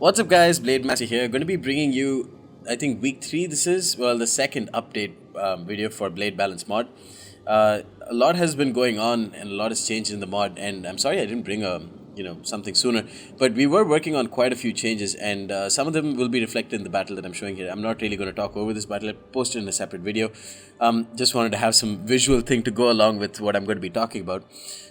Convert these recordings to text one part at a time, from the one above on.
What's up, guys? Blade Master here. Going to be bringing you, I think, week 3. This is, well, the second update video for Blade Balance mod. A lot has been going on and a lot has changed in the mod, and I'm sorry I didn't bring something sooner, but we were working on quite a few changes, and some of them will be reflected in the battle that I'm showing here. I'm not really going to talk over this battle. I'll post it in a separate video. Just wanted to have some visual thing to go along with what I'm going to be talking about.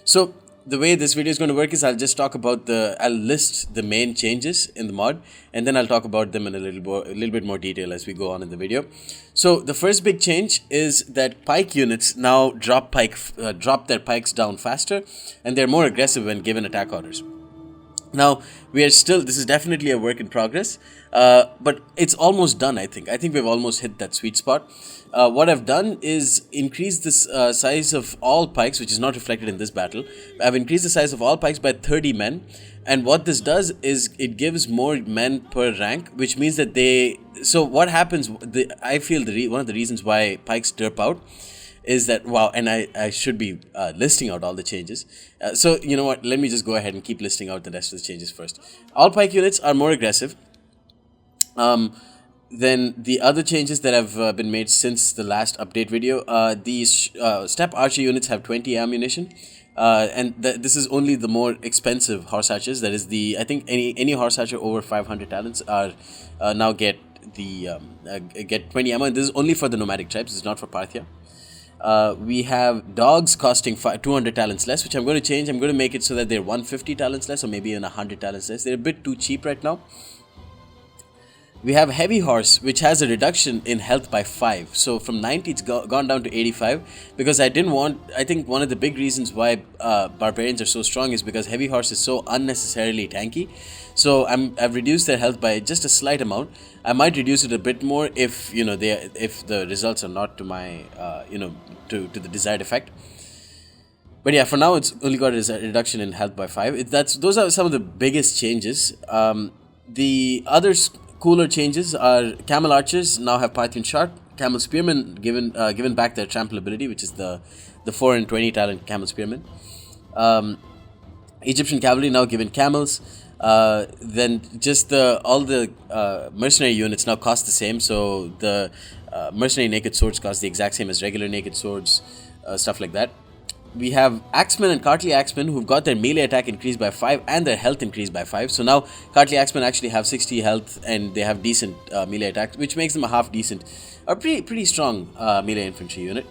So the way this video is going to work is I'll just talk about I'll list the main changes in the mod, and then I'll talk about them in a little bit more detail as we go on in the video. So the first big change is that Pike units now drop their pikes down faster, and they're more aggressive when given attack orders. Now, this is definitely a work in progress, but it's almost done, I think. I think we've almost hit that sweet spot. What I've done is increase this size of all pikes, which is not reflected in this battle. I've increased the size of all pikes by 30 men. And what this does is it gives more men per rank, which means that so what happens, I feel one of the reasons why pikes derp out is that, wow, and I should be listing out all the changes. So, you know what, let me just go ahead and keep listing out the rest of the changes first. All Pike units are more aggressive. Then the other changes that have been made since the last update video, these Step Archer units have 20 ammunition. And this is only the more expensive horse archers. That is I think any horse archer over 500 talents are now get 20 ammo. And this is only for the nomadic tribes. It's not for Parthia. We have dogs costing 200 talents less, which I'm going to change. I'm going to make it so that they're 150 talents less, or maybe even 100 talents less. They're a bit too cheap right now. We have Heavy Horse, which has a reduction in health by 5. So from 90, it's gone down to 85. Because I think one of the big reasons why Barbarians are so strong is because Heavy Horse is so unnecessarily tanky. So I've reduced their health by just a slight amount. I might reduce it a bit more if the results are not to my to the desired effect. But yeah, for now it's only got a reduction in health by 5. Those are some of the biggest changes. The other cooler changes are Camel Archers now have Parthian Shot. Camel Spearmen given back their trample ability, which is the 4 and 20 talent Camel Spearmen. Egyptian Cavalry now given Camels. Then just all the mercenary units now cost the same. So the mercenary naked swords cost the exact same as regular naked swords, stuff like that. We have Axemen and Cartly Axemen who've got their melee attack increased by 5 and their health increased by 5. So now Cartly Axemen actually have 60 health and they have decent melee attack, which makes them a half decent, a pretty strong melee infantry unit.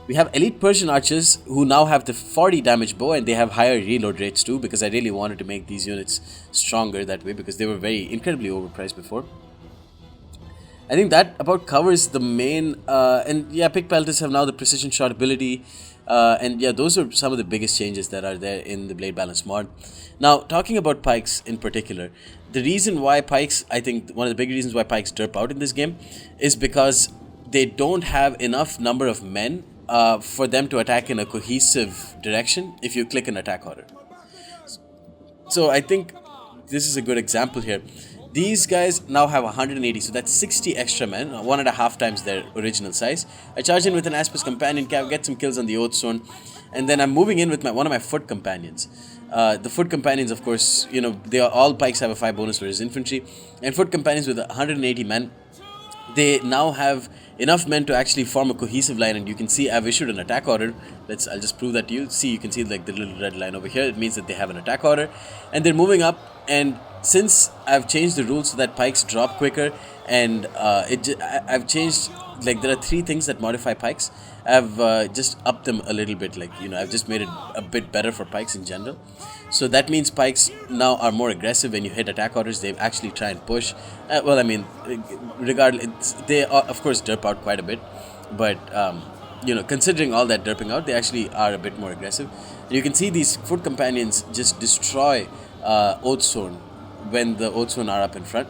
We have Elite Persian Archers who now have the 40 damage bow, and they have higher reload rates too, because I really wanted to make these units stronger that way because they were incredibly overpriced before. I think that about covers the main, and yeah, Pick Pelters have now the precision shot ability, and yeah, those are some of the biggest changes that are there in the Blade Balance mod. Now, talking about pikes in particular, the reason why pikes, I think one of the big reasons why pikes derp out in this game is because they don't have enough number of men for them to attack in a cohesive direction if you click an attack order. So I think this is a good example here. These guys now have 180, so that's 60 extra men, 1.5 times their original size. I charge in with an Aspis Companion, get some kills on the Oath Zone, and then I'm moving in with one of my Foot Companions. The Foot Companions, of course, all pikes have a 5 bonus versus infantry, and Foot Companions with 180 men, they now have enough men to actually form a cohesive line, and you can see I've issued an attack order. I'll just prove that to you. See, you can see like the little red line over here. It means that they have an attack order, and they're moving up. And since I've changed the rules so that pikes drop quicker, and I've changed, like, there are 3 things that modify pikes. I've just upped them a little bit, I've just made it a bit better for pikes in general. So that means pikes now are more aggressive when you hit attack orders. They actually try and push. Regardless, they are, of course, derp out quite a bit, but considering all that derping out, they actually are a bit more aggressive. And you can see these Foot Companions just destroy Oath Zone when the Oath Zone are up in front,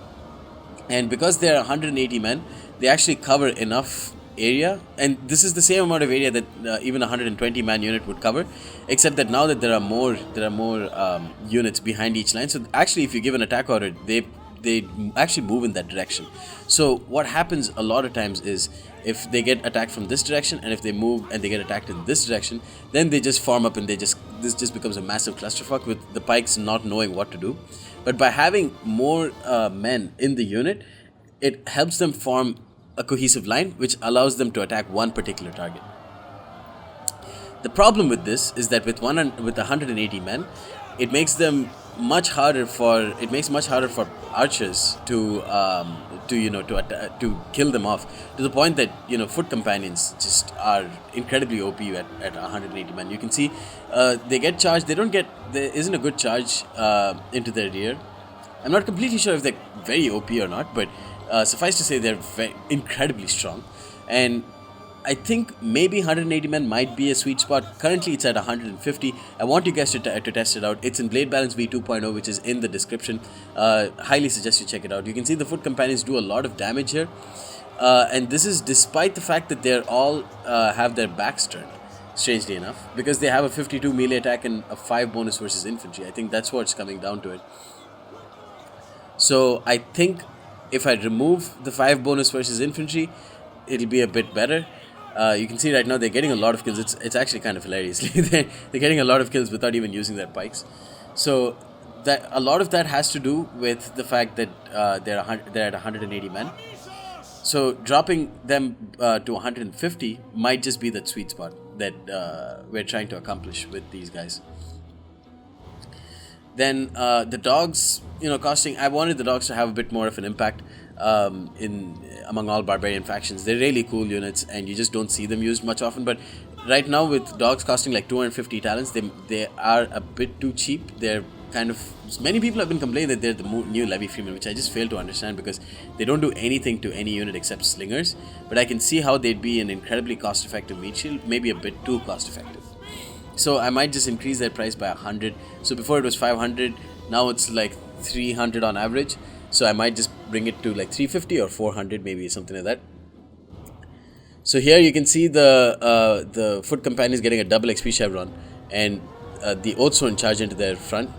and because they are 180 men, they actually cover enough area, and this is the same amount of area that even a 120 man unit would cover, except that now that there are more units behind each line. So actually, if you give an attack order, they actually move in that direction. So what happens a lot of times is if they get attacked from this direction, and if they move and they get attacked in this direction, then they just form up and they just this just becomes a massive clusterfuck with the pikes not knowing what to do. But by having more men in the unit, it helps them form a cohesive line, which allows them to attack one particular target. The problem with this is that with 180 men, it makes them much harder for archers to kill them off, to the point that foot companions just are incredibly OP at 180 men. You can see they get charged. There isn't a good charge into their rear. I'm not completely sure if they're very OP or not, but suffice to say they're incredibly strong. And I think maybe 180 men might be a sweet spot. Currently it's at 150. I want you guys to test it out. It's in Blade Balance V2.0, which is in the description. Highly suggest you check it out. You can see the foot companions do a lot of damage here. And this is despite the fact that they're all have their backs turned, strangely enough. Because they have a 52 melee attack and a 5 bonus versus infantry. I think that's what's coming down to it. So I think if I remove the 5 bonus versus infantry, it'll be a bit better. You can see right now they're getting a lot of kills. It's actually kind of hilarious. they're getting a lot of kills without even using their pikes. So that a lot of that has to do with the fact that they're at 180 men. So dropping them to 150 might just be that sweet spot that we're trying to accomplish with these guys. Then the dogs, costing. I wanted the dogs to have a bit more of an impact among all barbarian factions. They're really cool units, and you just don't see them used much often. But right now, with dogs costing like 250 talents, they are a bit too cheap. They're kind of, many people have been complaining that they're the new levy freemen, which I just fail to understand because they don't do anything to any unit except slingers. But I can see how they'd be an incredibly cost-effective meat shield, maybe a bit too cost-effective. So I might just increase their price by 100. So before it was 500, now it's like 300 on average. So I might just bring it to like 350 or 400, maybe something like that. So here you can see the foot companion is getting a double XP chevron, and the Oathsworn charge into their front,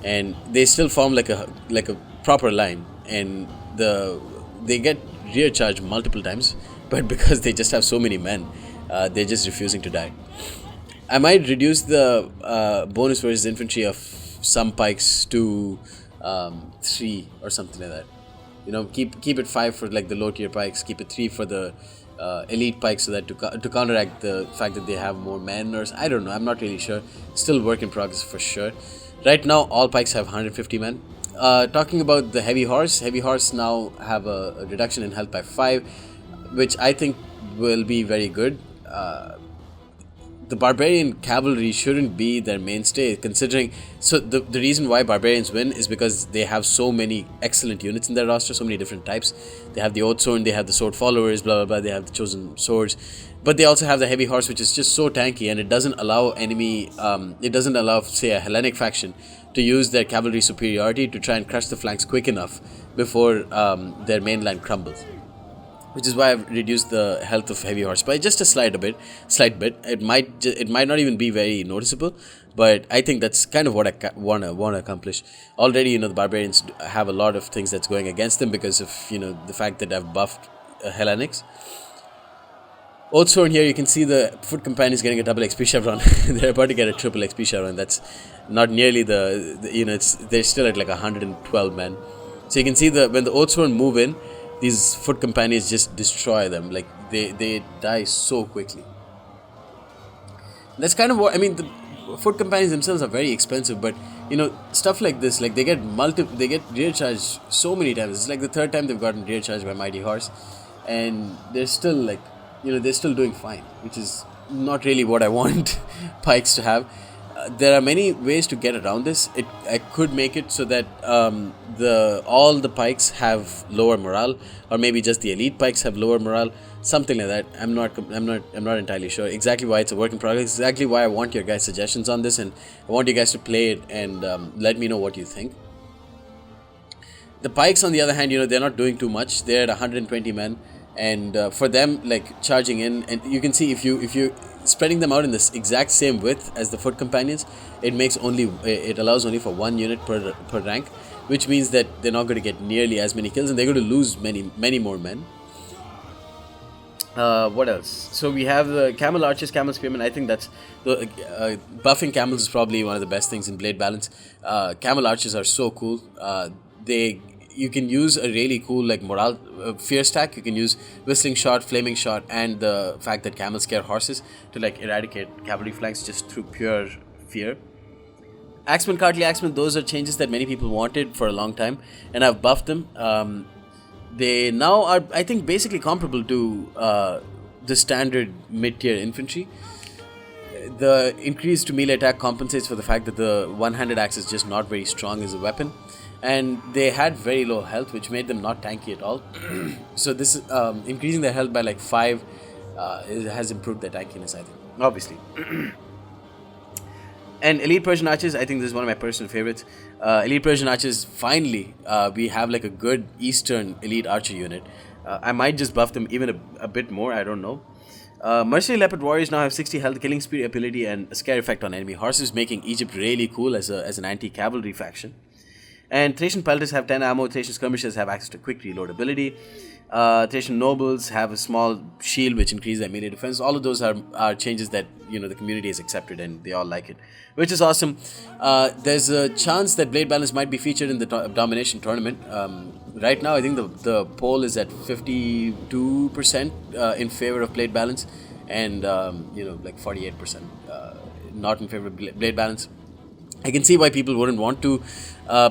and they still form like a proper line, and they get rear charge multiple times, but because they just have so many men, they're just refusing to die. I might reduce the bonus versus infantry of some pikes to 3 or something like that. Keep it 5 for like the low tier pikes. Keep it 3 for the elite pikes, so that to counteract the fact that they have more men, or I don't know. I'm not really sure. Still work in progress for sure. Right now, all pikes have 150 men. Talking about the heavy horse now have a reduction in health by 5, which I think will be very good. The barbarian cavalry shouldn't be their mainstay, considering. So the reason why barbarians win is because they have so many excellent units in their roster, so many different types. They have the Oathsworn, they have the sword followers, blah blah blah. They have the chosen swords, but they also have the heavy horse, which is just so tanky, and it doesn't allow say a Hellenic faction to use their cavalry superiority to try and crush the flanks quick enough before their mainline crumbles. Which is why I've reduced the health of heavy horse by just a slight bit. It might not even be very noticeable, but I think that's kind of what I want to accomplish. Already, the barbarians have a lot of things that's going against them because of the fact that I've buffed Hellenics. Oathsworn here, you can see the foot companions getting a double XP chevron. They're about to get a triple XP chevron. That's not nearly they're still at like 112 men. So you can see when the Oathsworn move in, these foot companions just destroy them. Like they die so quickly. That's kind of what I mean. The foot companions themselves are very expensive, but stuff like this, like they get rear charge so many times. It's like the 3rd time they've gotten rear charge by Mighty Horse, and they're still they're still doing fine, which is not really what I want pikes to have. There are many ways to get around this. I could make it so that all the pikes have lower morale, or maybe just the elite pikes have lower morale, something like that. I'm not entirely sure exactly why it's a work in progress. Exactly why I want your guys' suggestions on this, and I want you guys to play it and let me know what you think. The pikes, on the other hand, they're not doing too much. They're at 120 men, and for them, like charging in, and you can see if you spreading them out in this exact same width as the foot companions, it allows only for 1 unit per rank, which means that they're not going to get nearly as many kills, and they're going to lose many more men. What else? So we have the camel archers, camel spearmen. I think that's the buffing camels is probably one of the best things in blade balance. Camel archers are so cool. They You can use a really cool like morale fear stack. You can use whistling shot, flaming shot, and the fact that camels scare horses to like eradicate cavalry flanks just through pure fear. Axeman, Cartly Axeman, those are changes that many people wanted for a long time, and I've buffed them. They now are, I think, basically comparable to the standard mid-tier infantry. The increase to melee attack compensates for the fact that the one-handed axe is just not very strong as a weapon, and they had very low health, which made them not tanky at all. So this increasing their health by like 5 has improved their tankiness, I think, obviously. And Elite Persian Archers, I think this is one of my personal favorites. Elite Persian Archers, finally, we have like a good Eastern Elite Archer unit. I might just buff them even a bit more, I don't know. Mercenary Leopard Warriors now have 60 health, killing speed ability, and a scare effect on enemy horses, making Egypt really cool as an anti-cavalry faction. And Thracian Pelters have 10 ammo, Thracian Skirmishers have access to quick reload ability. Thracian Nobles have a small shield which increases their melee defense. All of those are changes that the community has accepted and they all like it, which is awesome. There's a chance that Blade Balance might be featured in the Domination tournament. Right now, I think the poll is at 52% in favor of Blade Balance, and like 48% not in favor of Blade Balance. I can see why people wouldn't want to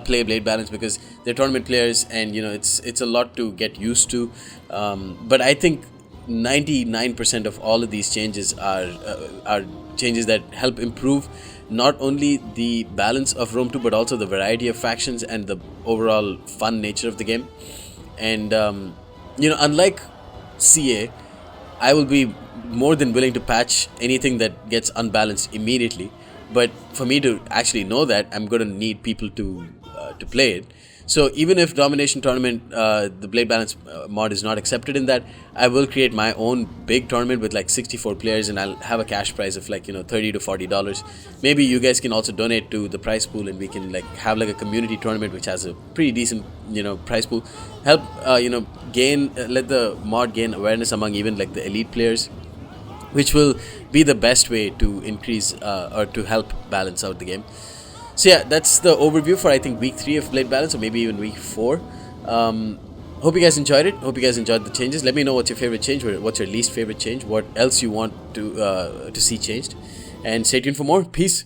play Blade Balance because they're tournament players, and it's a lot to get used to. But I think 99% of all of these changes are changes that help improve not only the balance of Rome 2 but also the variety of factions and the overall fun nature of the game. And unlike CA, I will be more than willing to patch anything that gets unbalanced immediately. But for me to actually know that, I'm going to need people to play it. So even if Domination Tournament, the Blade Balance mod is not accepted in that, I will create my own big tournament with like 64 players, and I'll have a cash prize of like $30 to $40. Maybe you guys can also donate to the prize pool, and we can like have like a community tournament which has a pretty decent prize pool. Help gain let the mod gain awareness among even like the elite players, which will be the best way to increase or to help balance out the game. So yeah, that's the overview for I think week 3 of Blade Balance, or maybe even week 4. Hope you guys enjoyed it. Hope you guys enjoyed the changes. Let me know what's your favorite change, or what's your least favorite change, what else you want to see changed, and stay tuned for more. Peace.